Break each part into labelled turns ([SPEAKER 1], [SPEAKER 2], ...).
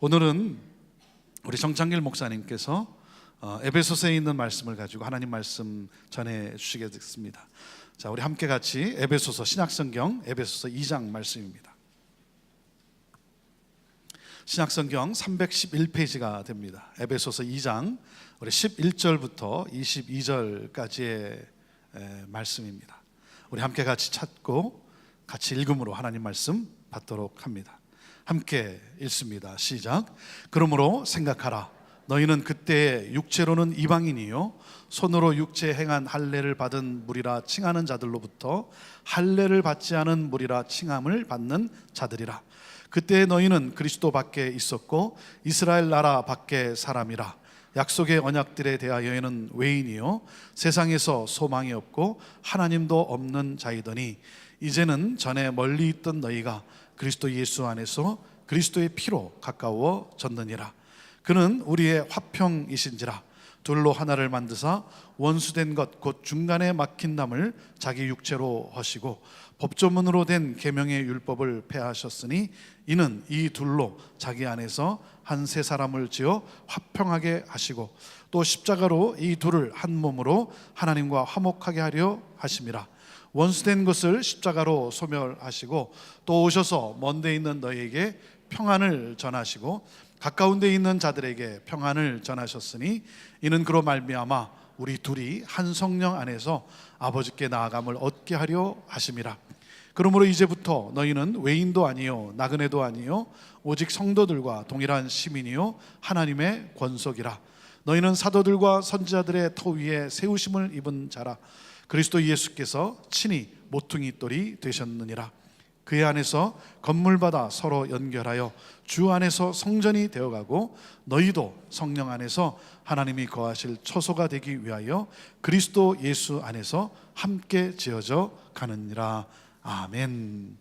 [SPEAKER 1] 오늘은 우리 정창길 목사님께서 에베소서에 있는 말씀을 가지고 하나님 말씀 전해 주시겠습니다. 자, 우리 함께 같이 에베소서 신약성경 에베소서 2장 말씀입니다. 신약성경 311페이지가 됩니다. 에베소서 2장 우리 11절부터 22절까지의 말씀입니다. 우리 함께 같이 찾고 같이 읽음으로 하나님 말씀 받도록 합니다. 함께 읽습니다. 시작. 그러므로 생각하라. 너희는 그때 육체로는 이방인이요 손으로 육체 행한 할례를 받은 무리라 칭하는 자들로부터 할례를 받지 않은 무리라 칭함을 받는 자들이라. 그때 너희는 그리스도 밖에 있었고 이스라엘 나라 밖에 사람이라. 약속의 언약들에 대하여는 외인이요 세상에서 소망이 없고 하나님도 없는 자이더니 이제는 전에 멀리 있던 너희가 그리스도 예수 안에서 그리스도의 피로 가까워졌느니라. 그는 우리의 화평이신지라. 둘로 하나를 만드사 원수된 것 곧 중간에 막힌 담을 자기 육체로 하시고 법조문으로 된 계명의 율법을 폐하셨으니 이는 이 둘로 자기 안에서 한 세 사람을 지어 화평하게 하시고 또 십자가로 이 둘을 한 몸으로 하나님과 화목하게 하려 하심이라. 원수된 것을 십자가로 소멸하시고 또 오셔서 먼 데 있는 너희에게 평안을 전하시고 가까운 데 있는 자들에게 평안을 전하셨으니 이는 그로 말미암아 우리 둘이 한 성령 안에서 아버지께 나아감을 얻게 하려 하심이라. 그러므로 이제부터 너희는 외인도 아니요 나그네도 아니요 오직 성도들과 동일한 시민이요 하나님의 권속이라. 너희는 사도들과 선지자들의 터 위에 세우심을 입은 자라. 그리스도 예수께서 친히 모퉁이 돌이 되셨느니라. 그의 안에서 건물받아 서로 연결하여 주 안에서 성전이 되어가고 너희도 성령 안에서 하나님이 거하실 처소가 되기 위하여 그리스도 예수 안에서 함께 지어져 가느니라. 아멘.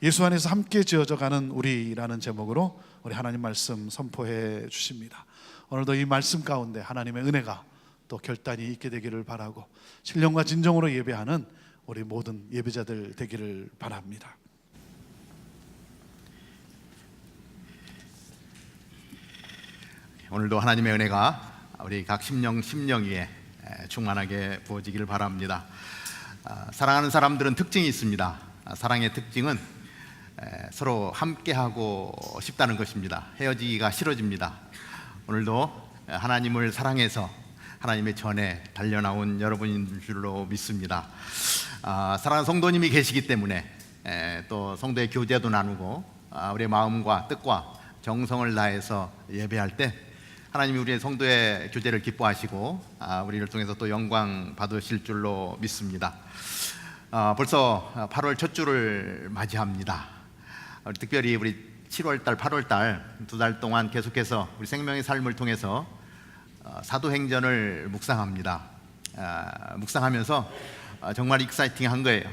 [SPEAKER 1] 예수 안에서 함께 지어져 가는 우리라는 제목으로 우리 하나님 말씀 선포해 주십니다. 오늘도 이 말씀 가운데 하나님의 은혜가 또 결단이 있게 되기를 바라고 신령과 진정으로 예배하는 우리 모든 예배자들 되기를 바랍니다.
[SPEAKER 2] 오늘도 하나님의 은혜가 우리 각 심령 위에 충만하게 부어지기를 바랍니다. 사랑하는 사람들은 특징이 있습니다. 사랑의 특징은 서로 함께하고 싶다는 것입니다. 헤어지기가 싫어집니다. 오늘도 하나님을 사랑해서 하나님의 전에 달려나온 여러분인 줄로 믿습니다. 사랑하는 성도님이 계시기 때문에 또 성도의 교제도 나누고 우리의 마음과 뜻과 정성을 다해서 예배할 때 하나님이 우리의 성도의 교제를 기뻐하시고 우리를 통해서 또 영광 받으실 줄로 믿습니다. 벌써 8월 첫 주를 맞이합니다. 특별히 우리 7월달, 8월달 두 달 동안 계속해서 우리 생명의 삶을 통해서 사도행전을 묵상합니다. 묵상하면서 정말 익사이팅한 거예요.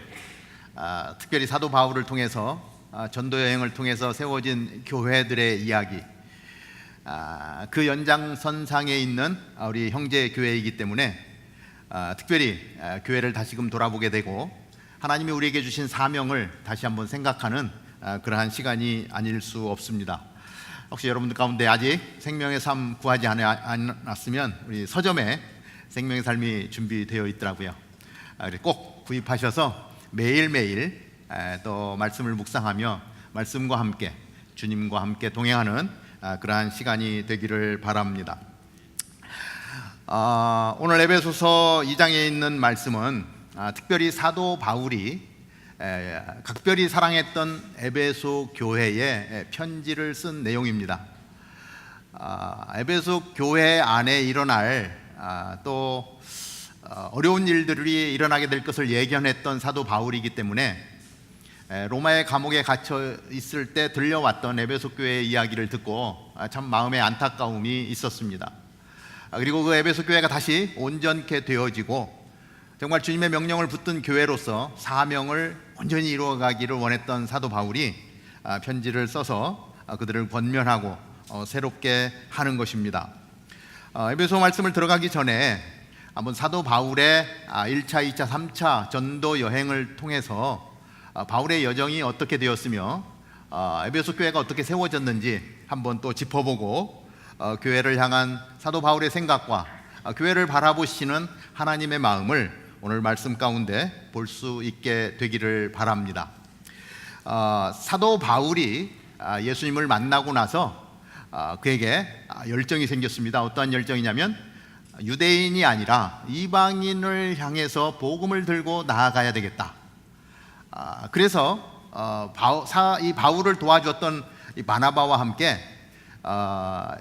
[SPEAKER 2] 특별히 사도 바울을 통해서 전도 여행을 통해서 세워진 교회들의 이야기, 그 연장선상에 있는 우리 형제 교회이기 때문에 특별히 교회를 다시금 돌아보게 되고 하나님이 우리에게 주신 사명을 다시 한번 생각하는 그러한 시간이 아닐 수 없습니다. 혹시 여러분들 가운데 아직 생명의 삶 구하지 않았으면 우리 서점에 생명의 삶이 준비되어 있더라고요. 꼭 구입하셔서 매일매일 또 말씀을 묵상하며 말씀과 함께 주님과 함께 동행하는 그러한 시간이 되기를 바랍니다. 오늘 에베소서 2장에 있는 말씀은 특별히 사도 바울이 각별히 사랑했던 에베소 교회에 편지를 쓴 내용입니다. 에베소 교회 안에 일어날 또 어려운 일들이 일어나게 될 것을 예견했던 사도 바울이기 때문에 로마의 감옥에 갇혀 있을 때 들려왔던 에베소 교회의 이야기를 듣고 참 마음에 안타까움이 있었습니다. 그리고 그 에베소 교회가 다시 온전케 되어지고 정말 주님의 명령을 붙든 교회로서 사명을 온전히 이루어가기를 원했던 사도 바울이 편지를 써서 그들을 권면하고 새롭게 하는 것입니다. 에베소 말씀을 들어가기 전에 한번 사도 바울의 1차, 2차, 3차 전도 여행을 통해서 바울의 여정이 어떻게 되었으며 에베소 교회가 어떻게 세워졌는지 한번 또 짚어보고 교회를 향한 사도 바울의 생각과 교회를 바라보시는 하나님의 마음을 오늘 말씀 가운데 볼 수 있게 되기를 바랍니다. 사도 바울이 예수님을 만나고 나서 그에게 열정이 생겼습니다. 어떠한 열정이냐면 유대인이 아니라 이방인을 향해서 복음을 들고 나아가야 되겠다. 그래서 이 바울을 도와주었던 이 바나바와 함께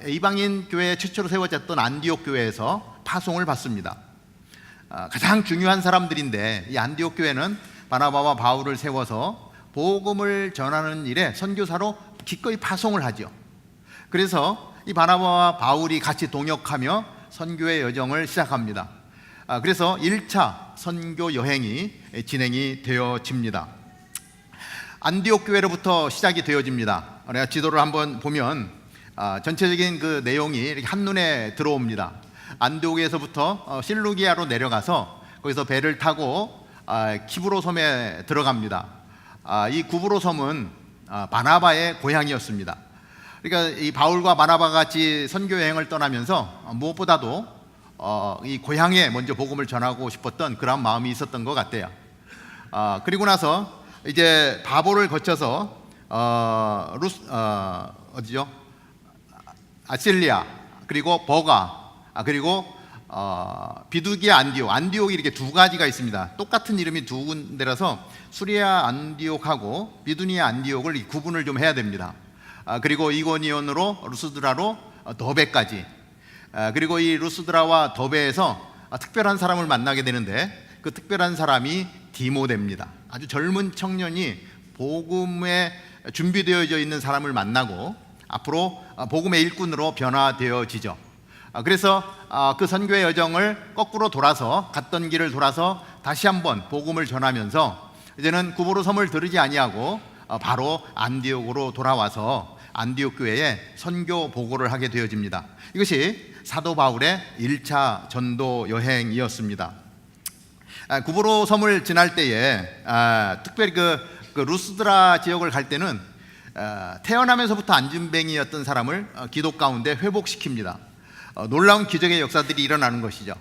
[SPEAKER 2] 이방인 교회 최초로 세워졌던 안디옥 교회에서 파송을 받습니다. 가장 중요한 사람들인데 이 안디옥 교회는 바나바와 바울을 세워서 복음을 전하는 일에 선교사로 기꺼이 파송을 하죠. 그래서 이 바나바와 바울이 같이 동역하며 선교의 여정을 시작합니다. 그래서 1차 선교 여행이 진행이 되어집니다. 안디옥 교회로부터 시작이 되어집니다. 우리가 지도를 한번 보면 전체적인 그 내용이 이렇게 한눈에 들어옵니다. 안디옥에서부터 실루기아로 내려가서 거기서 배를 타고 키브로 섬에 들어갑니다. 이 구브로 섬은 바나바의 고향이었습니다. 그러니까 이 바울과 바나바가 같이 선교 여행을 떠나면서 무엇보다도 이 고향에 먼저 복음을 전하고 싶었던 그런 마음이 있었던 것 같아요. 그리고 나서 이제 바보를 거쳐서 어디죠? 아실리아, 그리고 버가, 그리고 비두기아, 안디옥이 이렇게 두 가지가 있습니다. 똑같은 이름이 두 군데라서 수리아 안디옥하고 비두니아 안디옥을 구분을 좀 해야 됩니다. 그리고 이고니온으로 루스드라로 더베까지, 그리고 이 루스드라와 더베에서 특별한 사람을 만나게 되는데 그 특별한 사람이 디모데입니다. 아주 젊은 청년이 복음에 준비되어져 있는 사람을 만나고 앞으로 복음의 일꾼으로 변화되어지죠. 그래서 그 선교의 여정을 거꾸로 돌아서 갔던 길을 돌아서 다시 한번 복음을 전하면서 이제는 구브로 섬을 들으지 아니하고 바로 안디옥으로 돌아와서 안디옥 교회에 선교 보고를 하게 되어집니다. 이것이 사도 바울의 1차 전도 여행이었습니다. 구브로 섬을 지날 때에 특별히 그 루스드라 지역을 갈 때는 태어나면서부터 안진뱅이였던 사람을 기도 가운데 회복시킵니다. 놀라운 기적의 역사들이 일어나는 것이죠.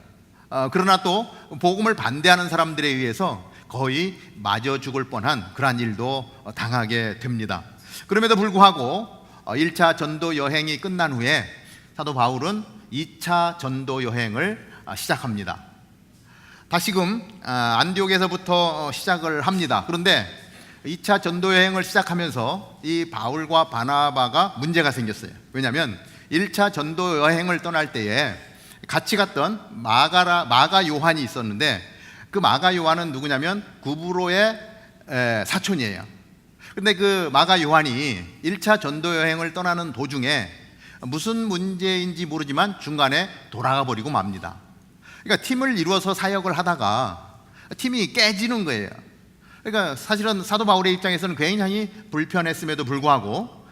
[SPEAKER 2] 그러나 또 복음을 반대하는 사람들에 의해서 거의 마저 죽을 뻔한 그러한 일도 당하게 됩니다. 그럼에도 불구하고 1차 전도 여행이 끝난 후에 사도 바울은 2차 전도 여행을 시작합니다. 다시금 안디옥에서부터 시작을 합니다. 그런데 2차 전도 여행을 시작하면서 이 바울과 바나바가 문제가 생겼어요. 왜냐하면 1차 전도 여행을 떠날 때에 같이 갔던 마가 요한이 있었는데 그 마가 요한은 누구냐면 구브로의 사촌이에요. 근데 그 마가 요한이 1차 전도 여행을 떠나는 도중에 무슨 문제인지 모르지만 중간에 돌아가 버리고 맙니다. 그러니까 팀을 이루어서 사역을 하다가 팀이 깨지는 거예요. 그러니까 사실은 사도 바울의 입장에서는 굉장히 불편했음에도 불구하고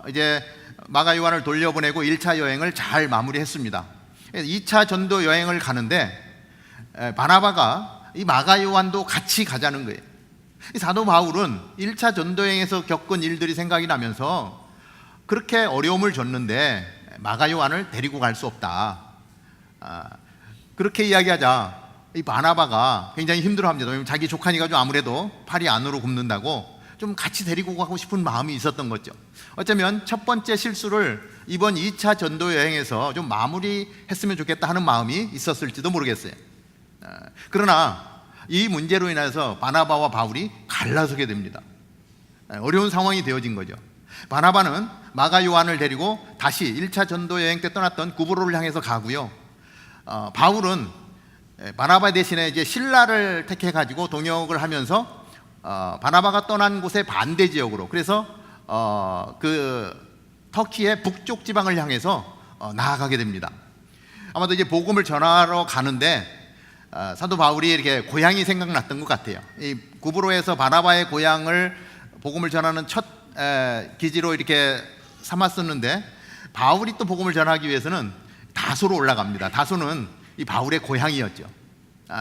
[SPEAKER 2] 이제 마가 요한을 돌려보내고 1차 여행을 잘 마무리했습니다. 2차 전도 여행을 가는데 바나바가 이 마가 요한도 같이 가자는 거예요. 사도 바울은 1차 전도 여행에서 겪은 일들이 생각이 나면서 그렇게 어려움을 줬는데 마가 요한을 데리고 갈 수 없다. 그렇게 이야기하자 이 바나바가 굉장히 힘들어합니다. 왜냐하면 자기 조카니까 좀 아무래도 팔이 안으로 굽는다고 좀 같이 데리고 가고 싶은 마음이 있었던 거죠. 어쩌면 첫 번째 실수를 이번 2차 전도 여행에서 좀 마무리했으면 좋겠다 하는 마음이 있었을지도 모르겠어요. 그러나 이 문제로 인해서 바나바와 바울이 갈라서게 됩니다. 어려운 상황이 되어진 거죠. 바나바는 마가 요한을 데리고 다시 1차 전도 여행 때 떠났던 구브로를 향해서 가고요. 바울은 바나바 대신에 이제 신라를 택해 가지고 동역을 하면서 바나바가 떠난 곳의 반대 지역으로, 그래서 그 터키의 북쪽 지방을 향해서 나아가게 됩니다. 아마도 이제 복음을 전하러 가는데 사도 바울이 이렇게 고향이 생각났던 것 같아요. 이 구브로에서 바나바의 고향을 복음을 전하는 첫 기지로 이렇게 삼았었는데 바울이 또 복음을 전하기 위해서는 다소로 올라갑니다. 다소는 이 바울의 고향이었죠.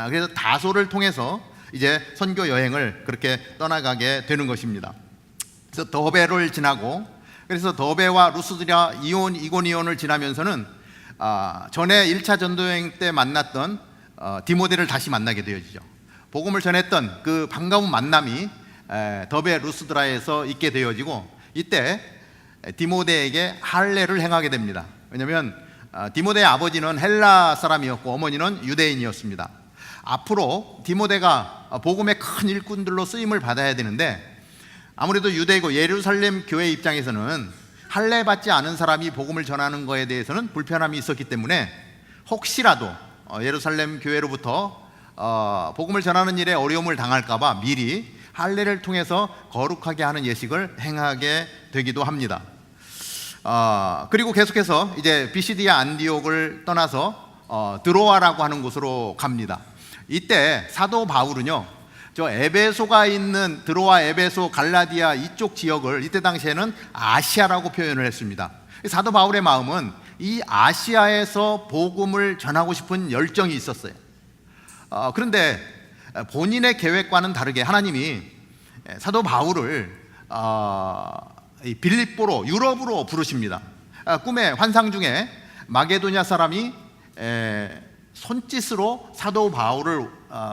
[SPEAKER 2] 그래서 다소를 통해서 이제 선교 여행을 그렇게 떠나가게 되는 것입니다. 그래서 더베를 지나고 그래서 더베와 루스드라, 이고니온을 지나면서는 전에 1차 전도여행 때 만났던 디모데를 다시 만나게 되어지죠. 복음을 전했던 그 반가운 만남이 더베 루스드라에서 있게 되어지고, 이때 디모데에게 할례를 행하게 됩니다. 왜냐하면 디모데의 아버지는 헬라 사람이었고 어머니는 유대인이었습니다. 앞으로 디모데가 복음의 큰 일꾼들로 쓰임을 받아야 되는데, 아무래도 유대이고 예루살렘 교회 입장에서는 할례 받지 않은 사람이 복음을 전하는 것에 대해서는 불편함이 있었기 때문에 혹시라도 예루살렘 교회로부터 복음을 전하는 일에 어려움을 당할까 봐 미리 할례를 통해서 거룩하게 하는 예식을 행하게 되기도 합니다. 그리고 계속해서 이제 비시디아 안디옥을 떠나서 드로아라고 하는 곳으로 갑니다. 이때 사도 바울은요, 저 에베소가 있는 드로아, 에베소, 갈라디아 이쪽 지역을 이때 당시에는 아시아라고 표현을 했습니다. 사도 바울의 마음은 이 아시아에서 복음을 전하고 싶은 열정이 있었어요. 그런데 본인의 계획과는 다르게 하나님이 사도 바울을 빌립보로, 유럽으로 부르십니다. 꿈의 환상 중에 마게도냐 사람이 손짓으로 사도 바울을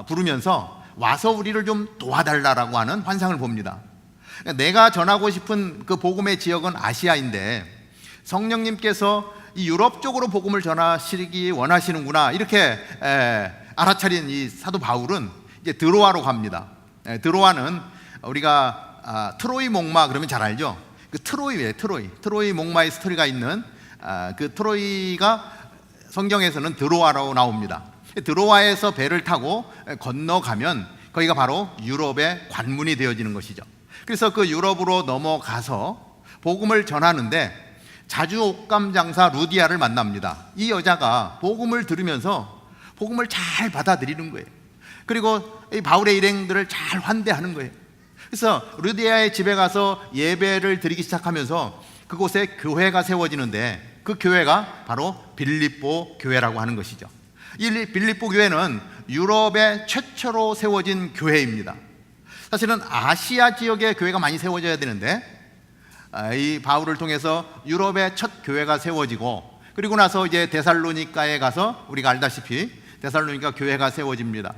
[SPEAKER 2] 부르면서 와서 우리를 좀 도와달라라고 하는 환상을 봅니다. 내가 전하고 싶은 그 복음의 지역은 아시아인데 성령님께서 이 유럽 쪽으로 복음을 전하시기 원하시는구나, 이렇게 알아차린 이 사도 바울은 이제 드로아로 갑니다. 드로아는 우리가 트로이 목마 그러면 잘 알죠? 그 트로이 목마의 스토리가 있는 그 트로이가 성경에서는 드로아로 나옵니다. 드로아에서 배를 타고 건너가면 거기가 바로 유럽의 관문이 되어지는 것이죠. 그래서 그 유럽으로 넘어가서 복음을 전하는데 자주 옷감 장사 루디아를 만납니다. 이 여자가 복음을 들으면서 복음을 잘 받아들이는 거예요. 그리고 이 바울의 일행들을 잘 환대하는 거예요. 그래서 루디아의 집에 가서 예배를 드리기 시작하면서 그곳에 교회가 세워지는데, 그 교회가 바로 빌립보 교회라고 하는 것이죠. 이 빌립보 교회는 유럽의 최초로 세워진 교회입니다. 사실은 아시아 지역에 교회가 많이 세워져야 되는데 이 바울을 통해서 유럽의 첫 교회가 세워지고, 그리고 나서 이제 데살로니가에 가서 우리가 알다시피 데살로니가 교회가 세워집니다.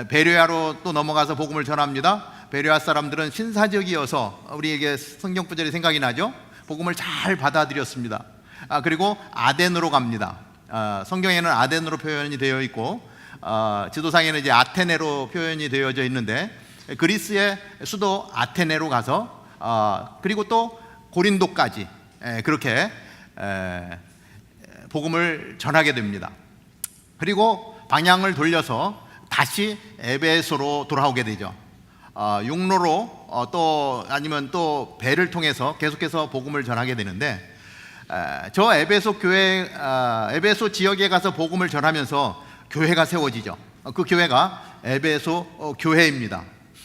[SPEAKER 2] 베레아로 또 넘어가서 복음을 전합니다. 베레아 사람들은 신사적이어서 우리에게 성경 구절이 생각이 나죠. 복음을 잘 받아들였습니다. 그리고 아덴으로 갑니다. 성경에는 아덴으로 표현이 되어 있고 지도상에는 이제 아테네로 표현이 되어져 있는데, 그리스의 수도 아테네로 가서 그리고 또 고린도까지 그렇게 복음을 전하게 됩니다. 그리고 방향을 돌려서 다시 에베소로 돌아오게 되죠. 육로로 또 아니면 또 배를 통해서 계속해서 복음을 전하게 되는데, 저 에베소 교회, 에베소 지역에 가서 복음을 전하면서 교회가 세워지죠. 그 교회가 에베소 교회입니다.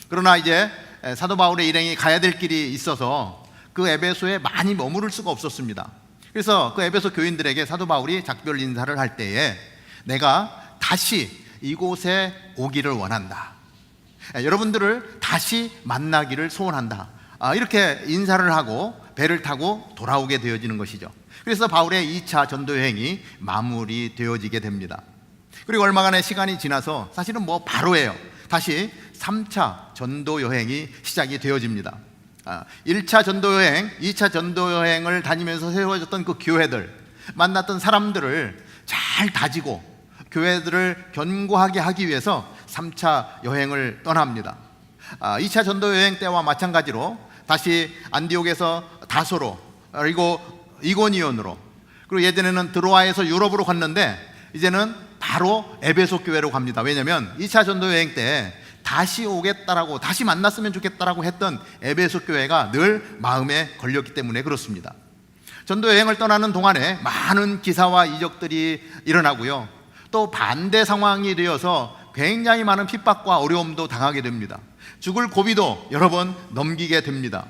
[SPEAKER 2] 그러나 이제 사도 바울의 일행이 가야 될 길이 있어서 그 에베소에 많이 머무를 수가 없었습니다. 그래서 그 에베소 교인들에게 사도 바울이 작별 인사를 할 때에 내가 다시 이곳에 오기를 원한다, 여러분들을 다시 만나기를 소원한다, 이렇게 인사를 하고 배를 타고 돌아오게 되어지는 것이죠. 그래서 바울의 2차 전도 여행이 마무리되어지게 됩니다. 그리고 얼마간의 시간이 지나서 사실은 바로예요. 다시 3차 전도 여행이 시작이 되어집니다. 1차 전도 여행, 2차 전도 여행을 다니면서 세워졌던 그 교회들, 만났던 사람들을 잘 다지고 교회들을 견고하게 하기 위해서 3차 여행을 떠납니다. 2차 전도 여행 때와 마찬가지로 다시 안디옥에서 다소로, 그리고 이고니온으로, 그리고 예전에는 드로아에서 유럽으로 갔는데 이제는 바로 에베소 교회로 갑니다. 왜냐하면 2차 전도 여행 때 다시 오겠다라고, 다시 만났으면 좋겠다라고 했던 에베소 교회가 늘 마음에 걸렸기 때문에 그렇습니다. 전도 여행을 떠나는 동안에 많은 기사와 이적들이 일어나고요, 또 반대 상황이 되어서 굉장히 많은 핍박과 어려움도 당하게 됩니다. 죽을 고비도 여러 번 넘기게 됩니다.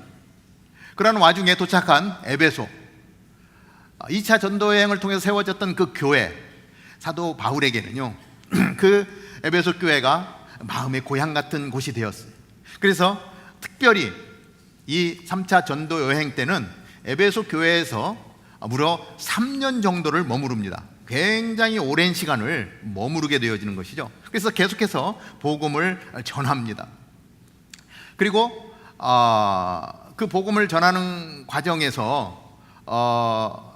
[SPEAKER 2] 그런 와중에 도착한 에베소, 2차 전도 여행을 통해서 세워졌던 그 교회, 사도 바울에게는요 그 에베소 교회가 마음의 고향 같은 곳이 되었어요. 그래서 특별히 이 3차 전도 여행 때는 에베소 교회에서 무려 3년 정도를 머무릅니다. 굉장히 오랜 시간을 머무르게 되어지는 것이죠. 그래서 계속해서 복음을 전합니다. 그리고 그 복음을 전하는 과정에서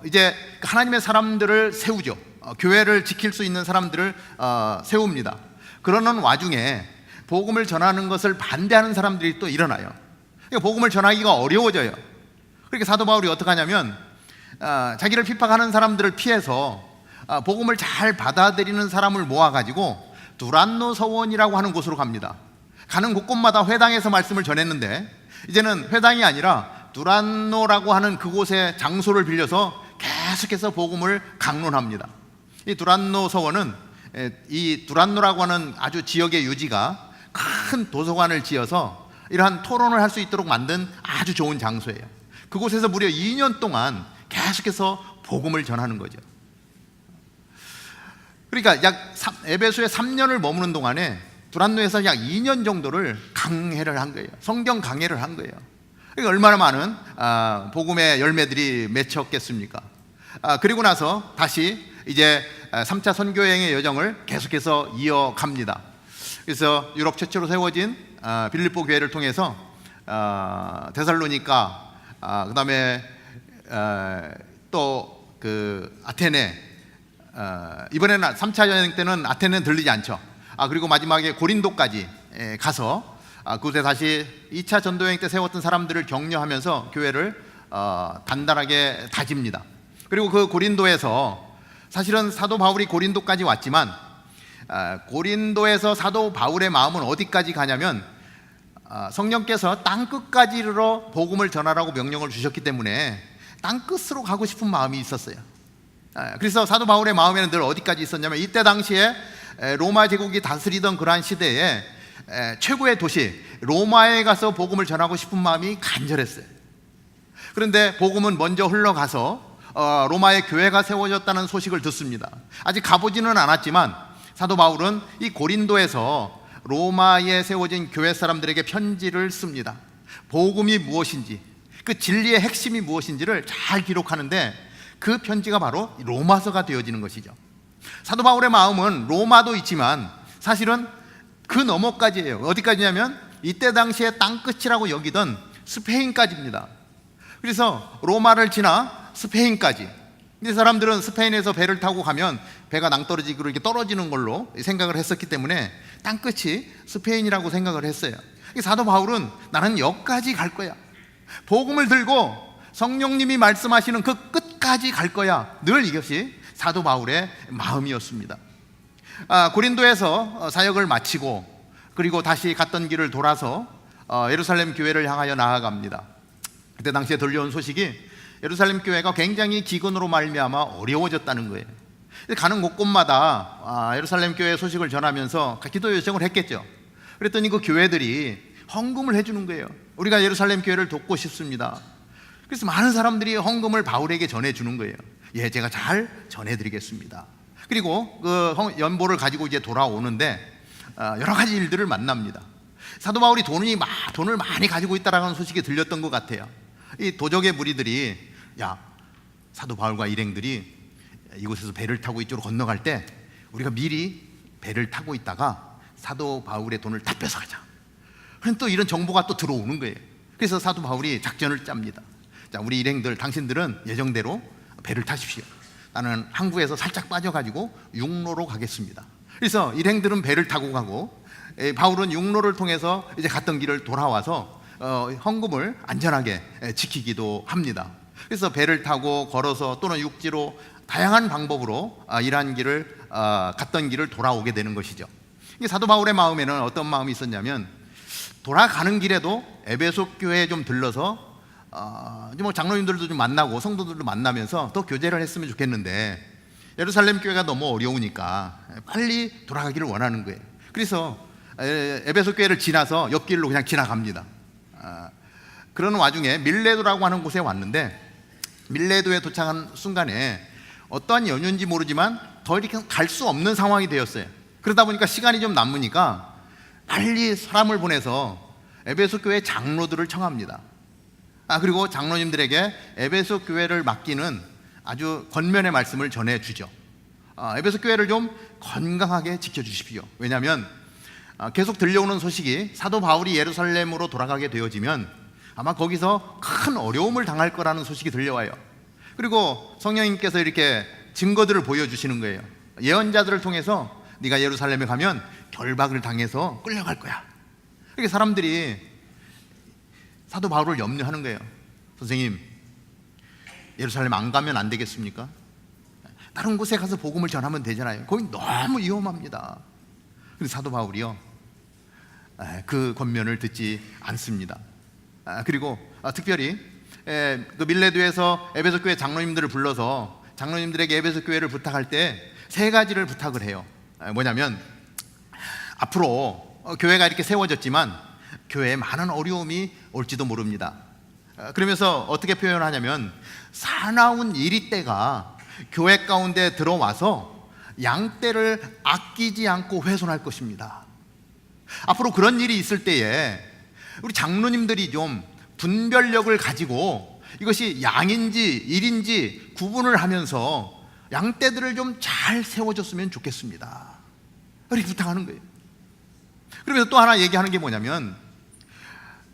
[SPEAKER 2] 이제 하나님의 사람들을 세우죠. 교회를 지킬 수 있는 사람들을 세웁니다. 그러는 와중에 복음을 전하는 것을 반대하는 사람들이 또 일어나요. 그러니까 복음을 전하기가 어려워져요. 그러니까 사도 바울이 어떻게 하냐면 자기를 핍박하는 사람들을 피해서 복음을 잘 받아들이는 사람을 모아가지고 두란노 서원이라고 하는 곳으로 갑니다. 가는 곳곳마다 회당에서 말씀을 전했는데 이제는 회당이 아니라 두란노라고 하는 그곳의 장소를 빌려서 계속해서 복음을 강론합니다. 이 두란노 서원은 이 두란노라고 하는 아주 지역의 유지가 큰 도서관을 지어서 이러한 토론을 할 수 있도록 만든 아주 좋은 장소예요. 그곳에서 무려 2년 동안 계속해서 복음을 전하는 거죠. 그러니까 에베소에 3년을 머무는 동안에 두란노에서 약 2년 정도를 강해를 한 거예요. 성경 강해를 한 거예요. 그러니까 얼마나 많은 복음의 열매들이 맺혔겠습니까? 그리고 나서 다시 이제 3차 선교여행의 여정을 계속해서 이어갑니다. 그래서 유럽 최초로 세워진 빌립보 교회를 통해서 데살로니가, 그다음에 또 그 아테네, 이번에는 3차 여행 때는 아테네는 들리지 않죠. 그리고 마지막에 고린도까지 가서 그곳에 다시 2차 전도여행 때 세웠던 사람들을 격려하면서 교회를 단단하게 다집니다. 그리고 그 고린도에서 사실은 사도 바울이 고린도까지 왔지만 고린도에서 사도 바울의 마음은 어디까지 가냐면 성령께서 땅끝까지 이르러 복음을 전하라고 명령을 주셨기 때문에 땅끝으로 가고 싶은 마음이 있었어요. 그래서 사도 바울의 마음에는 늘 어디까지 있었냐면 이때 당시에 로마 제국이 다스리던 그러한 시대에 최고의 도시 로마에 가서 복음을 전하고 싶은 마음이 간절했어요. 그런데 복음은 먼저 흘러가서 로마의 교회가 세워졌다는 소식을 듣습니다. 아직 가보지는 않았지만 사도 바울은 이 고린도에서 로마에 세워진 교회 사람들에게 편지를 씁니다. 복음이 무엇인지, 그 진리의 핵심이 무엇인지를 잘 기록하는데 그 편지가 바로 로마서가 되어지는 것이죠. 사도 바울의 마음은 로마도 있지만 사실은 그 너머까지예요. 어디까지냐면 이때 당시에 땅끝이라고 여기던 스페인까지입니다. 그래서 로마를 지나 스페인까지. 이 사람들은 스페인에서 배를 타고 가면 배가 낭떠러지기로 이렇게 떨어지는 걸로 생각을 했었기 때문에 땅끝이 스페인이라고 생각을 했어요. 사도 바울은 나는 여기까지 갈 거야. 복음을 들고 성령님이 말씀하시는 그 끝까지 갈 거야. 늘 이것이 사도 바울의 마음이었습니다. 고린도에서 사역을 마치고 그리고 다시 갔던 길을 돌아서 예루살렘 교회를 향하여 나아갑니다. 그때 당시에 들려온 소식이 예루살렘 교회가 굉장히 기근으로 말미암아 어려워졌다는 거예요. 가는 곳곳마다 예루살렘 교회 소식을 전하면서 기도 요청을 했겠죠. 그랬더니 그 교회들이 헌금을 해주는 거예요. 우리가 예루살렘 교회를 돕고 싶습니다. 그래서 많은 사람들이 헌금을 바울에게 전해주는 거예요. 예, 제가 잘 전해드리겠습니다. 그리고 그 연보를 가지고 이제 돌아오는데 여러 가지 일들을 만납니다. 사도 바울이 돈을 많이 가지고 있다라는 소식이 들렸던 것 같아요. 이 도적의 무리들이 야, 사도 바울과 일행들이 이곳에서 배를 타고 이쪽으로 건너갈 때 우리가 미리 배를 타고 있다가 사도 바울의 돈을 다 뺏어가자. 또 이런 정보가 또 들어오는 거예요. 그래서 사도 바울이 작전을 짭니다. 자, 우리 일행들, 당신들은 예정대로 배를 타십시오. 나는 항구에서 살짝 빠져가지고 육로로 가겠습니다. 그래서 일행들은 배를 타고 가고 바울은 육로를 통해서 이제 갔던 길을 돌아와서 헌금을 안전하게 지키기도 합니다. 그래서 배를 타고 걸어서 또는 육지로 다양한 방법으로 이러한 길을 갔던 길을 돌아오게 되는 것이죠. 사도 바울의 마음에는 어떤 마음이 있었냐면 돌아가는 길에도 에베소 교회에 좀 들러서 뭐 장로님들도 좀 만나고 성도들도 만나면서 더 교제를 했으면 좋겠는데 예루살렘 교회가 너무 어려우니까 빨리 돌아가기를 원하는 거예요. 그래서 에베소 교회를 지나서 옆길로 그냥 지나갑니다. 그러는 와중에 밀레도라고 하는 곳에 왔는데 밀레도에 도착한 순간에 어떠한 연유인지 모르지만 더 이렇게 갈 수 없는 상황이 되었어요. 그러다 보니까 시간이 좀 남으니까 빨리 사람을 보내서 에베소 교회 장로들을 청합니다. 그리고 장로님들에게 에베소 교회를 맡기는 아주 권면의 말씀을 전해주죠. 에베소 교회를 좀 건강하게 지켜주십시오. 왜냐하면 계속 들려오는 소식이 사도 바울이 예루살렘으로 돌아가게 되어지면 아마 거기서 큰 어려움을 당할 거라는 소식이 들려와요. 그리고 성령님께서 이렇게 증거들을 보여주시는 거예요. 예언자들을 통해서 네가 예루살렘에 가면 결박을 당해서 끌려갈 거야. 그렇게 사람들이 사도 바울을 염려하는 거예요. 선생님, 예루살렘 안 가면 안 되겠습니까? 다른 곳에 가서 복음을 전하면 되잖아요. 거기 너무 위험합니다. 그래서 사도 바울이요, 그 권면을 듣지 않습니다. 그리고 특별히 그 밀레도에서 에베소 교회 장로님들을 불러서 장로님들에게 에베소 교회를 부탁할 때 세 가지를 부탁을 해요. 뭐냐면, 앞으로 교회가 이렇게 세워졌지만 교회에 많은 어려움이 올지도 모릅니다. 그러면서 어떻게 표현하냐면, 사나운 이리떼가 교회 가운데 들어와서 양떼를 아끼지 않고 훼손할 것입니다. 앞으로 그런 일이 있을 때에 우리 장로님들이 좀 분별력을 가지고 이것이 양인지 일인지 구분을 하면서 양떼들을 좀 잘 세워줬으면 좋겠습니다. 그렇게 부탁하는 거예요. 그러면서 또 하나 얘기하는 게 뭐냐면,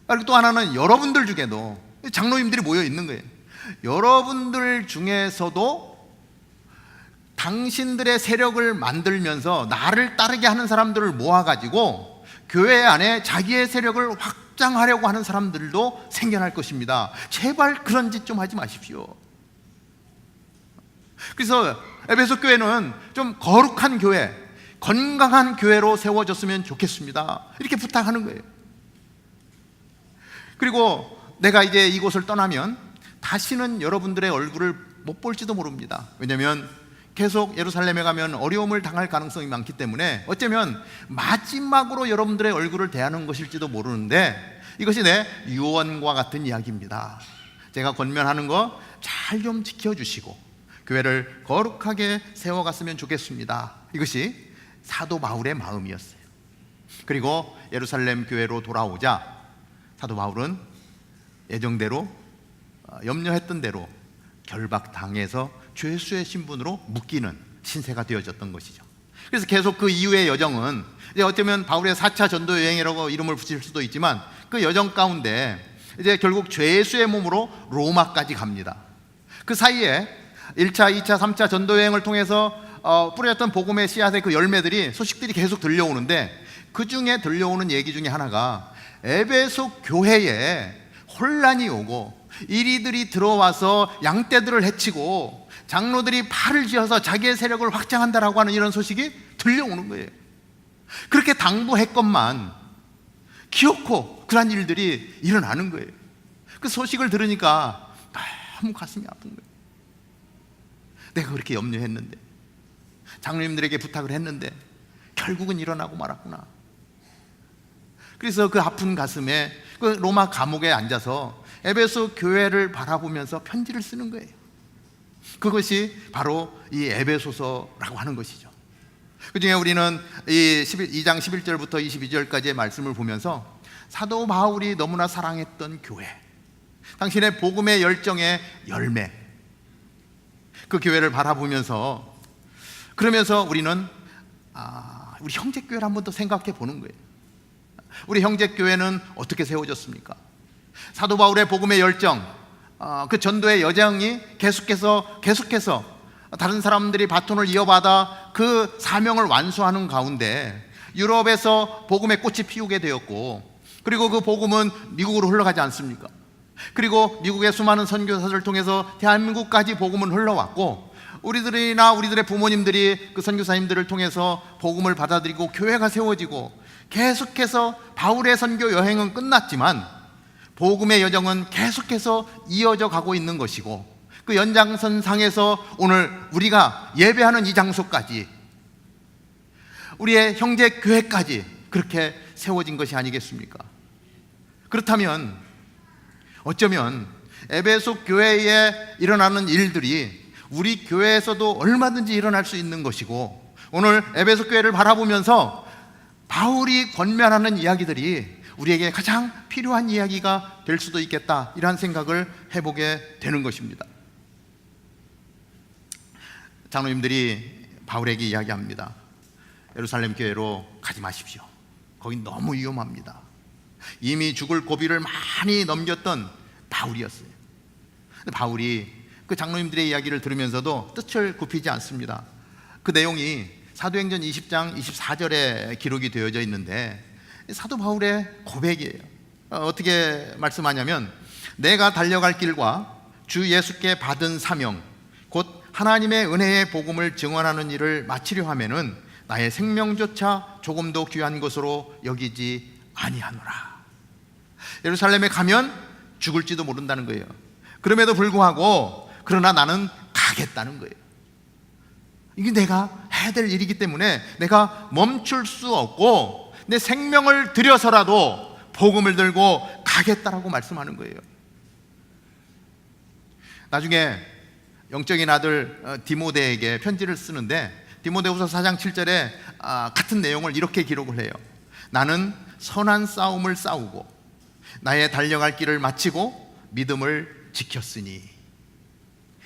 [SPEAKER 2] 그리고 또 하나는 여러분들 중에도 장로님들이 모여 있는 거예요. 여러분들 중에서도 당신들의 세력을 만들면서 나를 따르게 하는 사람들을 모아가지고 교회 안에 자기의 세력을 확장하려고 하는 사람들도 생겨날 것입니다. 제발 그런 짓 좀 하지 마십시오. 그래서 에베소 교회는 좀 거룩한 교회, 건강한 교회로 세워졌으면 좋겠습니다. 이렇게 부탁하는 거예요. 그리고 내가 이제 이곳을 떠나면 다시는 여러분들의 얼굴을 못 볼지도 모릅니다. 왜냐하면 계속 예루살렘에 가면 어려움을 당할 가능성이 많기 때문에 어쩌면 마지막으로 여러분들의 얼굴을 대하는 것일지도 모르는데, 이것이 내 유언과 같은 이야기입니다. 제가 권면하는 거 잘 좀 지켜주시고 교회를 거룩하게 세워갔으면 좋겠습니다. 이것이 사도 바울의 마음이었어요. 그리고 예루살렘 교회로 돌아오자 사도 바울은 예정대로 염려했던 대로 결박당해서 죄수의 신분으로 묶이는 신세가 되어졌던 것이죠. 그래서 계속 그 이후의 여정은 이제 어쩌면 바울의 4차 전도 여행이라고 이름을 붙일 수도 있지만, 그 여정 가운데 이제 결국 죄수의 몸으로 로마까지 갑니다. 그 사이에 1차, 2차, 3차 전도 여행을 통해서 뿌려졌던 복음의 씨앗의 그 열매들이, 소식들이 계속 들려오는데, 그 중에 들려오는 얘기 중에 하나가 에베소 교회에 혼란이 오고 이리들이 들어와서 양떼들을 해치고 장로들이 팔을 쥐어서 자기의 세력을 확장한다라고 하는 이런 소식이 들려오는 거예요. 그렇게 당부했건만 기어코 그런 일들이 일어나는 거예요. 그 소식을 들으니까 너무 가슴이 아픈 거예요. 내가 그렇게 염려했는데, 장로님들에게 부탁을 했는데 결국은 일어나고 말았구나. 그래서 그 아픈 가슴에 그 로마 감옥에 앉아서 에베소 교회를 바라보면서 편지를 쓰는 거예요. 그것이 바로 이 에베소서라고 하는 것이죠. 그 중에 우리는 이 2장 11절부터 22절까지의 말씀을 보면서 사도 바울이 너무나 사랑했던 교회, 당신의 복음의 열정의 열매, 그 교회를 바라보면서, 그러면서 우리는 우리 형제교회를 한 번 더 생각해 보는 거예요. 우리 형제교회는 어떻게 세워졌습니까? 사도 바울의 복음의 열정, 그 전도의 여정이 계속해서 다른 사람들이 바톤을 이어받아 그 사명을 완수하는 가운데 유럽에서 복음의 꽃이 피우게 되었고, 그리고 그 복음은 미국으로 흘러가지 않습니까? 그리고 미국의 수많은 선교사들을 통해서 대한민국까지 복음은 흘러왔고, 우리들이나 우리들의 부모님들이 그 선교사님들을 통해서 복음을 받아들이고 교회가 세워지고, 계속해서 바울의 선교 여행은 끝났지만 복음의 여정은 계속해서 이어져 가고 있는 것이고, 그 연장선상에서 오늘 우리가 예배하는 이 장소까지, 우리의 형제 교회까지 그렇게 세워진 것이 아니겠습니까? 그렇다면 어쩌면 에베소 교회에 일어나는 일들이 우리 교회에서도 얼마든지 일어날 수 있는 것이고, 오늘 에베소 교회를 바라보면서 바울이 권면하는 이야기들이 우리에게 가장 필요한 이야기가 될 수도 있겠다, 이러한 생각을 해보게 되는 것입니다. 장로님들이 바울에게 이야기합니다. 예루살렘 교회로 가지 마십시오. 거긴 너무 위험합니다. 이미 죽을 고비를 많이 넘겼던 바울이었어요. 근데 바울이 그 장로님들의 이야기를 들으면서도 뜻을 굽히지 않습니다. 그 내용이 사도행전 20장 24절에 기록이 되어져 있는데 사도 바울의 고백이에요. 어떻게 말씀하냐면, 내가 달려갈 길과 주 예수께 받은 사명, 곧 하나님의 은혜의 복음을 증언하는 일을 마치려 하면은 나의 생명조차 조금도 귀한 것으로 여기지 아니하노라. 예루살렘에 가면 죽을지도 모른다는 거예요. 그럼에도 불구하고 그러나 나는 가겠다는 거예요. 이게 내가 해야 될 일이기 때문에 내가 멈출 수 없고 내 생명을 들여서라도 복음을 들고 가겠다라고 말씀하는 거예요. 나중에 영적인 아들 디모데에게 편지를 쓰는데 디모데후서 4장 7절에 같은 내용을 이렇게 기록을 해요. 나는 선한 싸움을 싸우고 나의 달려갈 길을 마치고 믿음을 지켰으니.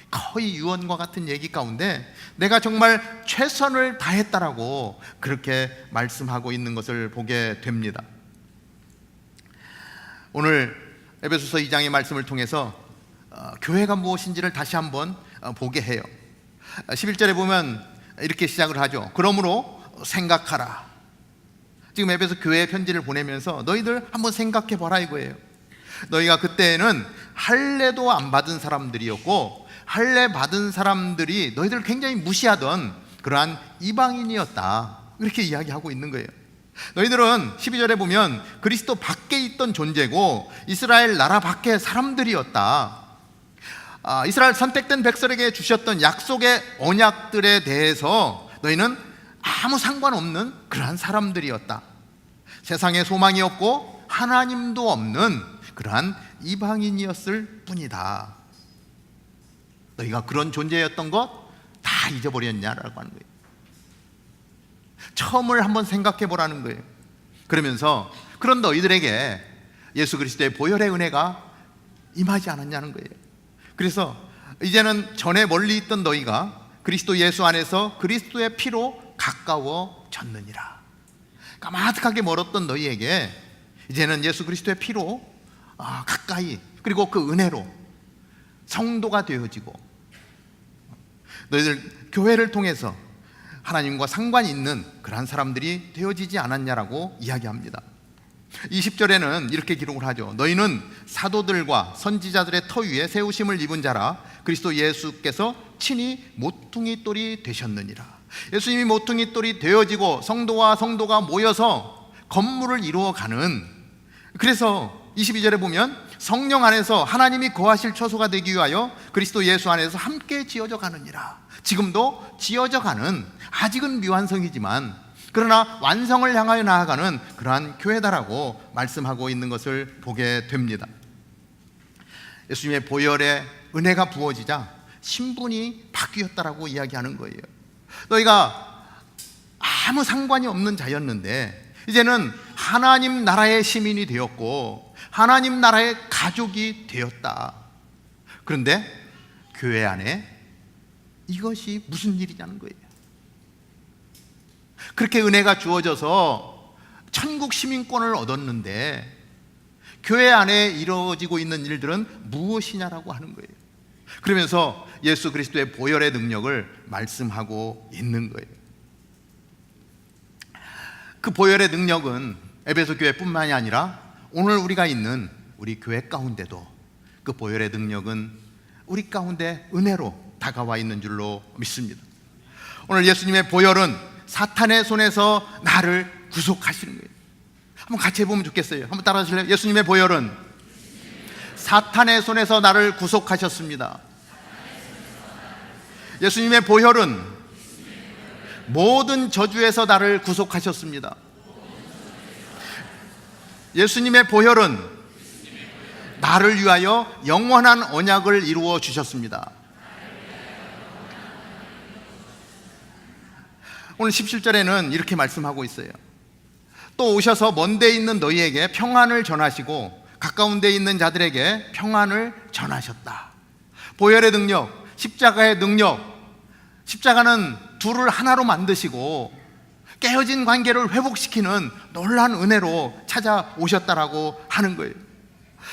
[SPEAKER 2] 거의 유언과 같은 얘기 가운데 내가 정말 최선을 다했다라고 그렇게 말씀하고 있는 것을 보게 됩니다. 오늘 에베소서 2장의 말씀을 통해서 교회가 무엇인지를 다시 한번 보게 해요. 11절에 보면 이렇게 시작을 하죠. 그러므로 생각하라. 지금 에베소 교회에 편지를 보내면서 너희들 한번 생각해 봐라 이거예요. 너희가 그때는 할례도 안 받은 사람들이었고 할례 받은 사람들이 너희들을 굉장히 무시하던 그러한 이방인이었다, 이렇게 이야기하고 있는 거예요. 너희들은 12절에 보면 그리스도 밖에 있던 존재고 이스라엘 나라 밖의 사람들이었다. 이스라엘 선택된 백성에게 주셨던 약속의 언약들에 대해서 너희는 아무 상관없는 그러한 사람들이었다. 세상에 소망이 없고 하나님도 없는 그러한 이방인이었을 뿐이다. 너희가 그런 존재였던 것 다 잊어버렸냐라고 하는 거예요. 처음을 한번 생각해 보라는 거예요. 그러면서 그런 너희들에게 예수 그리스도의 보혈의 은혜가 임하지 않았냐는 거예요. 그래서 이제는 전에 멀리 있던 너희가 그리스도 예수 안에서 그리스도의 피로 가까워졌느니라. 까마득하게 멀었던 너희에게 이제는 예수 그리스도의 피로 가까이, 그리고 그 은혜로 성도가 되어지고 너희들 교회를 통해서 하나님과 상관이 있는 그러한 사람들이 되어지지 않았냐라고 이야기합니다. 20절에는 이렇게 기록을 하죠. 너희는 사도들과 선지자들의 터 위에 세우심을 입은 자라. 그리스도 예수께서 친히 모퉁이 돌이 되셨느니라. 예수님이 모퉁이 돌이 되어지고 성도와 성도가 모여서 건물을 이루어가는, 그래서 22절에 보면 성령 안에서 하나님이 거하실 처소가 되기 위하여 그리스도 예수 안에서 함께 지어져 가느니라. 지금도 지어져 가는, 아직은 미완성이지만 그러나 완성을 향하여 나아가는 그러한 교회다라고 말씀하고 있는 것을 보게 됩니다. 예수님의 보혈의 은혜가 부어지자 신분이 바뀌었다라고 이야기하는 거예요. 너희가 아무 상관이 없는 자였는데 이제는 하나님 나라의 시민이 되었고 하나님 나라의 가족이 되었다. 그런데 교회 안에 이것이 무슨 일이냐는 거예요. 그렇게 은혜가 주어져서 천국 시민권을 얻었는데 교회 안에 이루어지고 있는 일들은 무엇이냐라고 하는 거예요. 그러면서 예수 그리스도의 보혈의 능력을 말씀하고 있는 거예요. 그 보혈의 능력은 에베소 교회뿐만이 아니라 오늘 우리가 있는 우리 교회 가운데도 그 보혈의 능력은 우리 가운데 은혜로 다가와 있는 줄로 믿습니다. 오늘 예수님의 보혈은 사탄의 손에서 나를 구속하시는 거예요. 한번 같이 해보면 좋겠어요. 한번 따라 하실래요? 예수님의 보혈은 사탄의 손에서 나를 구속하셨습니다. 예수님의 보혈은 모든 저주에서 나를 구속하셨습니다. 예수님의 보혈은 나를 위하여 영원한 언약을 이루어 주셨습니다. 오늘 17절에는 이렇게 말씀하고 있어요. 또 오셔서 먼 데 있는 너희에게 평안을 전하시고 가까운 데 있는 자들에게 평안을 전하셨다. 보혈의 능력, 십자가의 능력, 십자가는 둘을 하나로 만드시고 깨어진 관계를 회복시키는 놀라운 은혜로 찾아오셨다라고 하는 거예요.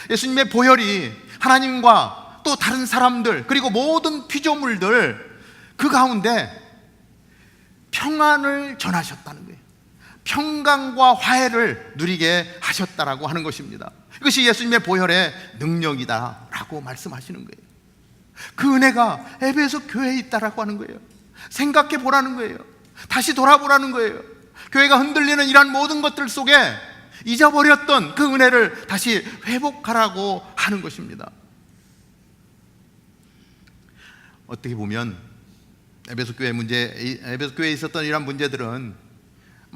[SPEAKER 2] 예수님의 보혈이 하나님과 또 다른 사람들 그리고 모든 피조물들 그 가운데 평안을 전하셨다는 거예요. 평강과 화해를 누리게 하셨다라고 하는 것입니다. 이것이 예수님의 보혈의 능력이다라고 말씀하시는 거예요. 그 은혜가 에베소 교회에 있다라고 하는 거예요. 생각해 보라는 거예요. 다시 돌아보라는 거예요. 교회가 흔들리는 이러한 모든 것들 속에 잊어버렸던 그 은혜를 다시 회복하라고 하는 것입니다. 어떻게 보면 에베소 교회에 있었던 이러한 문제들은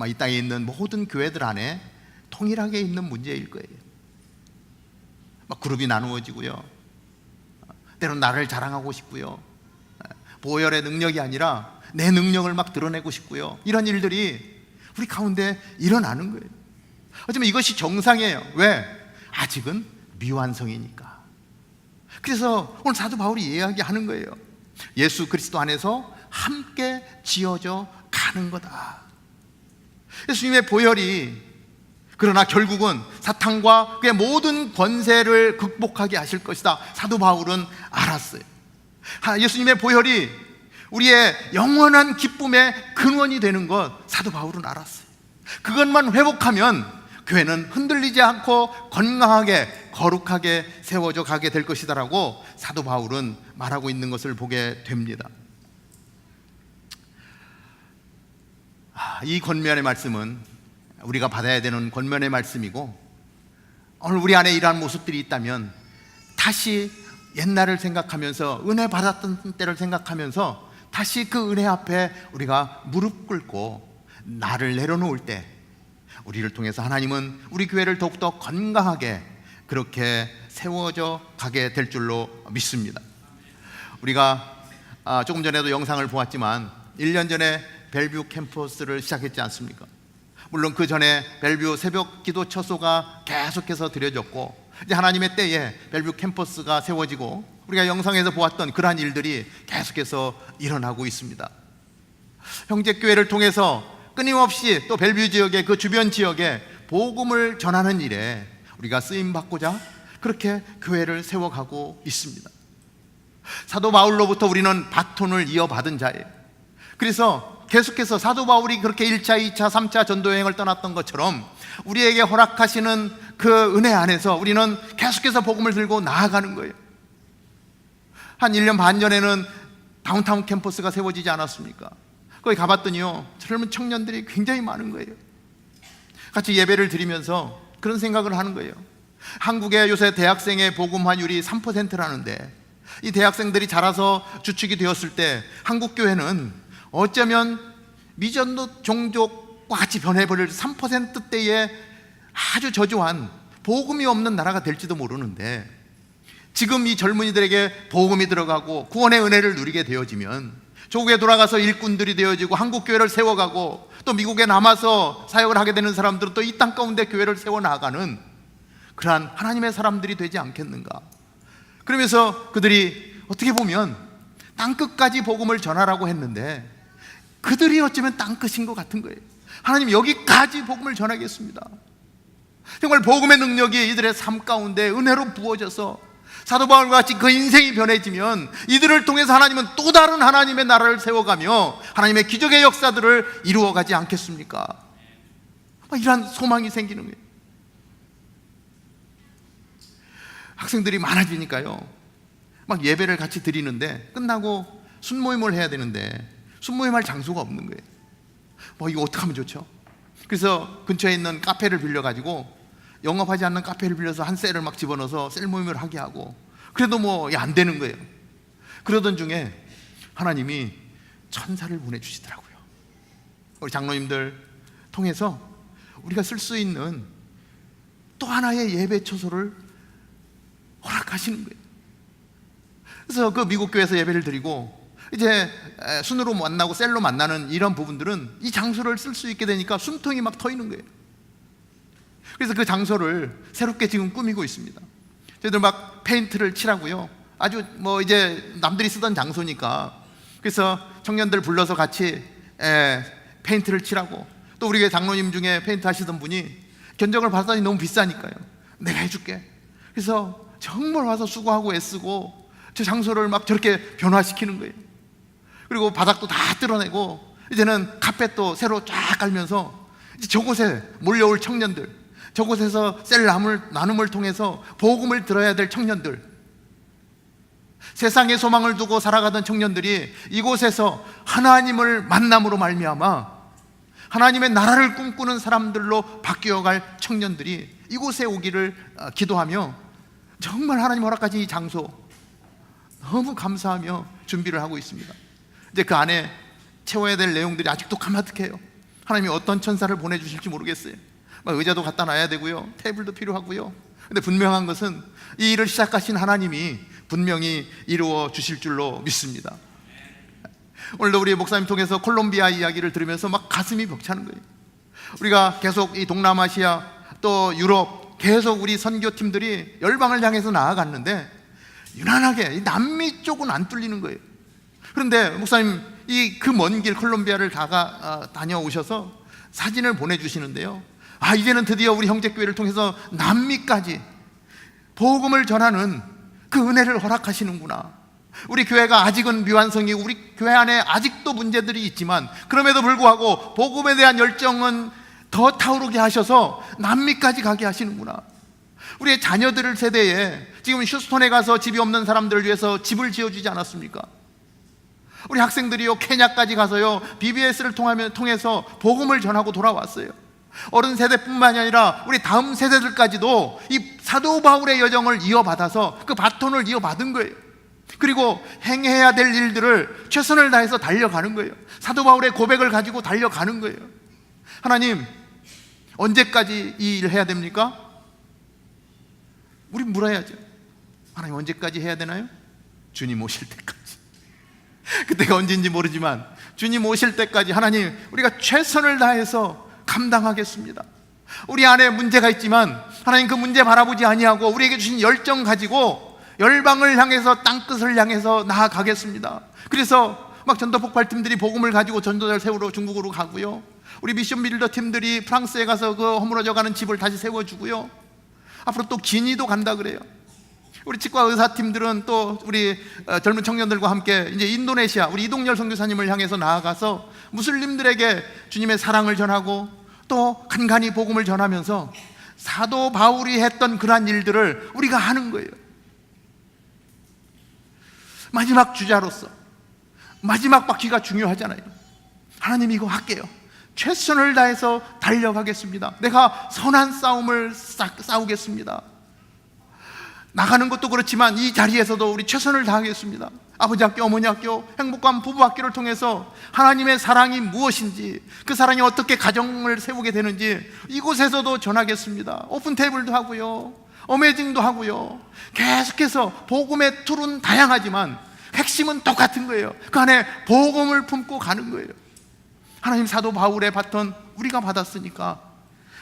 [SPEAKER 2] 이 땅에 있는 모든 교회들 안에 동일하게 있는 문제일 거예요. 막 그룹이 나누어지고요, 때로는 나를 자랑하고 싶고요, 보혈의 능력이 아니라 내 능력을 막 드러내고 싶고요, 이런 일들이 우리 가운데 일어나는 거예요. 하지만 이것이 정상이에요. 왜? 아직은 미완성이니까. 그래서 오늘 사도 바울이 이야기하는 거예요. 예수 그리스도 안에서 함께 지어져 가는 거다. 예수님의 보혈이 그러나 결국은 사탄과 그의 모든 권세를 극복하게 하실 것이다. 사도 바울은 알았어요. 예수님의 보혈이 우리의 영원한 기쁨의 근원이 되는 것 사도 바울은 알았어요. 그것만 회복하면 교회는 흔들리지 않고 건강하게 거룩하게 세워져 가게 될 것이다라고 사도 바울은 말하고 있는 것을 보게 됩니다. 이 권면의 말씀은 우리가 받아야 되는 권면의 말씀이고, 오늘 우리 안에 이러한 모습들이 있다면 다시 옛날을 생각하면서 은혜 받았던 때를 생각하면서 다시 그 은혜 앞에 우리가 무릎 꿇고 나를 내려놓을 때 우리를 통해서 하나님은 우리 교회를 더욱더 건강하게 그렇게 세워져 가게 될 줄로 믿습니다. 우리가 조금 전에도 영상을 보았지만 1년 전에 벨뷰 캠퍼스를 시작했지 않습니까? 물론 그 전에 벨뷰 새벽 기도 처소가 계속해서 드려졌고, 이제 하나님의 때에 벨뷰 캠퍼스가 세워지고 우리가 영상에서 보았던 그러한 일들이 계속해서 일어나고 있습니다. 형제교회를 통해서 끊임없이 또 벨뷰 지역의 그 주변 지역에 복음을 전하는 일에 우리가 쓰임받고자 그렇게 교회를 세워가고 있습니다. 사도 바울로부터 우리는 바톤을 이어받은 자예요. 그래서 계속해서 사도 바울이 그렇게 1차, 2차, 3차 전도여행을 떠났던 것처럼 우리에게 허락하시는 그 은혜 안에서 우리는 계속해서 복음을 들고 나아가는 거예요. 한 1년 반 전에는 다운타운 캠퍼스가 세워지지 않았습니까? 거기 가봤더니요, 젊은 청년들이 굉장히 많은 거예요. 같이 예배를 드리면서 그런 생각을 하는 거예요. 한국의 요새 대학생의 복음화율이 3%라는데 이 대학생들이 자라서 주축이 되었을 때 한국 교회는 어쩌면 미전도 종족과 같이 변해버릴 3%대의 아주 저조한 복음이 없는 나라가 될지도 모르는데, 지금 이 젊은이들에게 복음이 들어가고 구원의 은혜를 누리게 되어지면 조국에 돌아가서 일꾼들이 되어지고 한국 교회를 세워가고 또 미국에 남아서 사역을 하게 되는 사람들은 또 이 땅 가운데 교회를 세워나가는 그러한 하나님의 사람들이 되지 않겠는가. 그러면서 그들이 어떻게 보면 땅끝까지 복음을 전하라고 했는데 그들이 어쩌면 땅끝인 것 같은 거예요. 하나님, 여기까지 복음을 전하겠습니다. 정말 복음의 능력이 이들의 삶 가운데 은혜로 부어져서 사도 바울과 같이 그 인생이 변해지면 이들을 통해서 하나님은 또 다른 하나님의 나라를 세워가며 하나님의 기적의 역사들을 이루어가지 않겠습니까? 이러한 소망이 생기는 거예요. 학생들이 많아지니까요, 막 예배를 같이 드리는데 끝나고 순모임을 해야 되는데 순모임할 장소가 없는 거예요. 이거 어떻게 하면 좋죠? 그래서 근처에 있는 카페를 빌려가지고, 영업하지 않는 카페를 빌려서 한 셀을 막 집어넣어서 셀 모임을 하게 하고, 그래도 안 되는 거예요. 그러던 중에 하나님이 천사를 보내주시더라고요. 우리 장로님들 통해서 우리가 쓸 수 있는 또 하나의 예배 처소를 허락하시는 거예요. 그래서 그 미국 교회에서 예배를 드리고 이제 순으로 만나고 셀로 만나는 이런 부분들은 이 장소를 쓸 수 있게 되니까 숨통이 막 터이는 거예요. 그래서 그 장소를 새롭게 지금 꾸미고 있습니다. 저희들 막 페인트를 칠하고요. 아주 뭐 이제 남들이 쓰던 장소니까, 그래서 청년들 불러서 같이 페인트를 칠하고, 또 우리 교회 장로님 중에 페인트 하시던 분이 견적을 받았더니 너무 비싸니까요, 내가 해줄게. 그래서 정말 와서 수고하고 애쓰고 저 장소를 막 저렇게 변화시키는 거예요. 그리고 바닥도 다 뜯어내고 이제는 카펫도 새로 쫙 깔면서 이제 저곳에 몰려올 청년들, 저곳에서 셀 나눔을 통해서 복음을 들어야 될 청년들, 세상에 소망을 두고 살아가던 청년들이 이곳에서 하나님을 만남으로 말미암아 하나님의 나라를 꿈꾸는 사람들로 바뀌어갈 청년들이 이곳에 오기를 기도하며, 정말 하나님 허락하신 이 장소 너무 감사하며 준비를 하고 있습니다. 이제 그 안에 채워야 될 내용들이 아직도 까마득해요. 하나님이 어떤 천사를 보내주실지 모르겠어요. 막 의자도 갖다 놔야 되고요, 테이블도 필요하고요. 근데 분명한 것은 이 일을 시작하신 하나님이 분명히 이루어 주실 줄로 믿습니다. 오늘도 우리 목사님 통해서 콜롬비아 이야기를 들으면서 막 가슴이 벅차는 거예요. 우리가 계속 이 동남아시아 또 유럽 계속 우리 선교팀들이 열방을 향해서 나아갔는데 유난하게 이 남미 쪽은 안 뚫리는 거예요. 그런데 목사님 이 그 먼 길 콜롬비아를 다녀오셔서 사진을 보내주시는데요, 이제는 드디어 우리 형제교회를 통해서 남미까지 복음을 전하는 그 은혜를 허락하시는구나. 우리 교회가 아직은 미완성이고 우리 교회 안에 아직도 문제들이 있지만 그럼에도 불구하고 복음에 대한 열정은 더 타오르게 하셔서 남미까지 가게 하시는구나. 우리의 자녀들 세대에 지금 휴스턴에 가서 집이 없는 사람들을 위해서 집을 지어주지 않았습니까? 우리 학생들이요 케냐까지 가서요 BBS를 통해서 복음을 전하고 돌아왔어요. 어른 세대뿐만이 아니라 우리 다음 세대들까지도 이 사도 바울의 여정을 이어받아서 그 바톤을 이어받은 거예요. 그리고 행해야 될 일들을 최선을 다해서 달려가는 거예요. 사도 바울의 고백을 가지고 달려가는 거예요. 하나님, 언제까지 이 일을 해야 됩니까? 우리 물어야죠. 하나님, 언제까지 해야 되나요? 주님 오실 때까지. 그때가 언제인지 모르지만 주님 오실 때까지 하나님, 우리가 최선을 다해서 감당하겠습니다. 우리 안에 문제가 있지만 하나님 그 문제 바라보지 아니하고 우리에게 주신 열정 가지고 열방을 향해서 땅끝을 향해서 나아가겠습니다. 그래서 막 전도 폭발팀들이 복음을 가지고 전도자를 세우러 중국으로 가고요, 우리 미션 빌더 팀들이 프랑스에 가서 그 허물어져가는 집을 다시 세워주고요, 앞으로 또 기니도 간다 그래요. 우리 치과 의사팀들은 또 우리 젊은 청년들과 함께 이제 인도네시아 우리 이동열 선교사님을 향해서 나아가서 무슬림들에게 주님의 사랑을 전하고 또 간간히 복음을 전하면서 사도 바울이 했던 그러한 일들을 우리가 하는 거예요. 마지막 주자로서 마지막 바퀴가 중요하잖아요. 하나님, 이거 할게요. 최선을 다해서 달려가겠습니다. 내가 선한 싸움을 싸우겠습니다. 나가는 것도 그렇지만 이 자리에서도 우리 최선을 다하겠습니다. 아버지 학교, 어머니 학교, 행복한 부부 학교를 통해서 하나님의 사랑이 무엇인지, 그 사랑이 어떻게 가정을 세우게 되는지 이곳에서도 전하겠습니다. 오픈 테이블도 하고요, 어메이징도 하고요. 계속해서 복음의 툴은 다양하지만 핵심은 똑같은 거예요. 그 안에 복음을 품고 가는 거예요. 하나님, 사도 바울의 바톤 우리가 받았으니까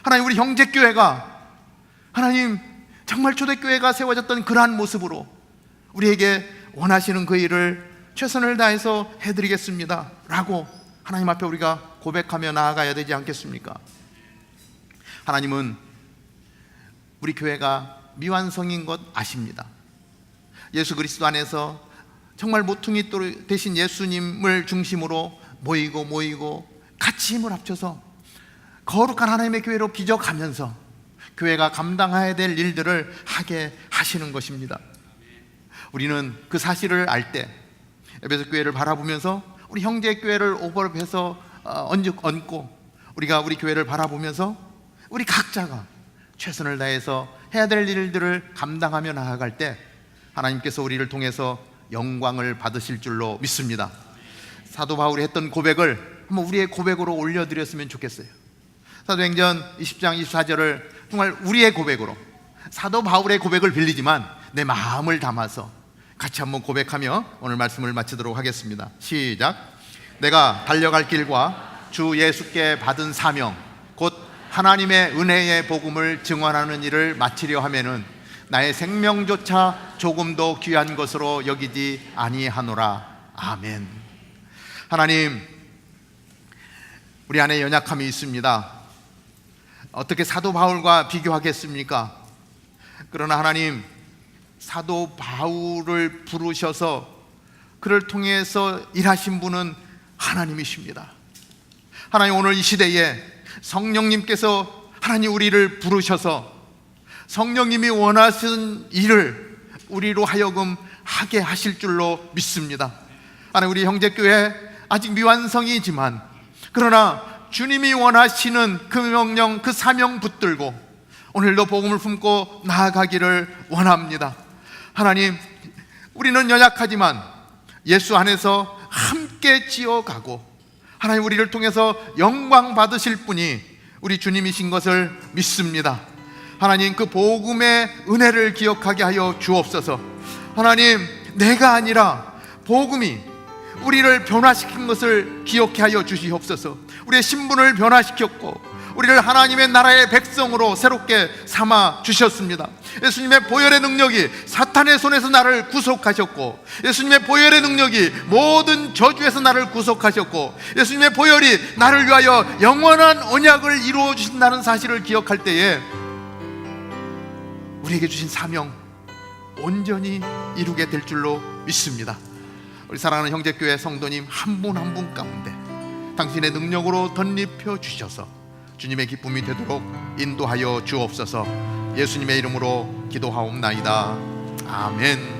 [SPEAKER 2] 하나님, 우리 형제교회가 하나님 정말 초대교회가 세워졌던 그러한 모습으로 우리에게 원하시는 그 일을 최선을 다해서 해드리겠습니다 라고 하나님 앞에 우리가 고백하며 나아가야 되지 않겠습니까? 하나님은 우리 교회가 미완성인 것 아십니다. 예수 그리스도 안에서 정말 모퉁이 돌 대신 예수님을 중심으로 모이고 같이 힘을 합쳐서 거룩한 하나님의 교회로 빚어가면서 교회가 감당해야 될 일들을 하게 하시는 것입니다. 우리는 그 사실을 알 때 에베소 교회를 바라보면서 우리 형제 교회를 오버랩해서 얹고 우리가 우리 교회를 바라보면서 우리 각자가 최선을 다해서 해야 될 일들을 감당하며 나아갈 때 하나님께서 우리를 통해서 영광을 받으실 줄로 믿습니다. 사도 바울이 했던 고백을 한번 우리의 고백으로 올려드렸으면 좋겠어요. 사도행전 20장 24절을 정말 우리의 고백으로, 사도 바울의 고백을 빌리지만 내 마음을 담아서 같이 한번 고백하며 오늘 말씀을 마치도록 하겠습니다. 시작. 내가 달려갈 길과 주 예수께 받은 사명 곧 하나님의 은혜의 복음을 증언하는 일을 마치려 하면은 나의 생명조차 조금도 귀한 것으로 여기지 아니하노라. 아멘. 하나님, 우리 안에 연약함이 있습니다. 어떻게 사도 바울과 비교하겠습니까? 그러나 하나님, 사도 바울을 부르셔서 그를 통해서 일하신 분은 하나님이십니다. 하나님, 오늘 이 시대에 성령님께서 하나님 우리를 부르셔서 성령님이 원하시는 일을 우리로 하여금 하게 하실 줄로 믿습니다. 하나님, 우리 형제교회 아직 미완성이지만 그러나 주님이 원하시는 그 명령, 그 사명 붙들고 오늘도 복음을 품고 나아가기를 원합니다. 하나님, 우리는 연약하지만 예수 안에서 함께 지어가고 하나님 우리를 통해서 영광 받으실 분이 우리 주님이신 것을 믿습니다. 하나님, 그 복음의 은혜를 기억하게 하여 주옵소서. 하나님, 내가 아니라 복음이 우리를 변화시킨 것을 기억해 하여 주시옵소서. 우리의 신분을 변화시켰고 우리를 하나님의 나라의 백성으로 새롭게 삼아 주셨습니다. 예수님의 보혈의 능력이 사탄의 손에서 나를 구속하셨고, 예수님의 보혈의 능력이 모든 저주에서 나를 구속하셨고, 예수님의 보혈이 나를 위하여 영원한 언약을 이루어 주신다는 사실을 기억할 때에 우리에게 주신 사명 온전히 이루게 될 줄로 믿습니다. 우리 사랑하는 형제교회 성도님 한 분 한 분 가운데 당신의 능력으로 덧입혀 주셔서 주님의 기쁨이 되도록 인도하여 주옵소서. 예수님의 이름으로 기도하옵나이다. 아멘.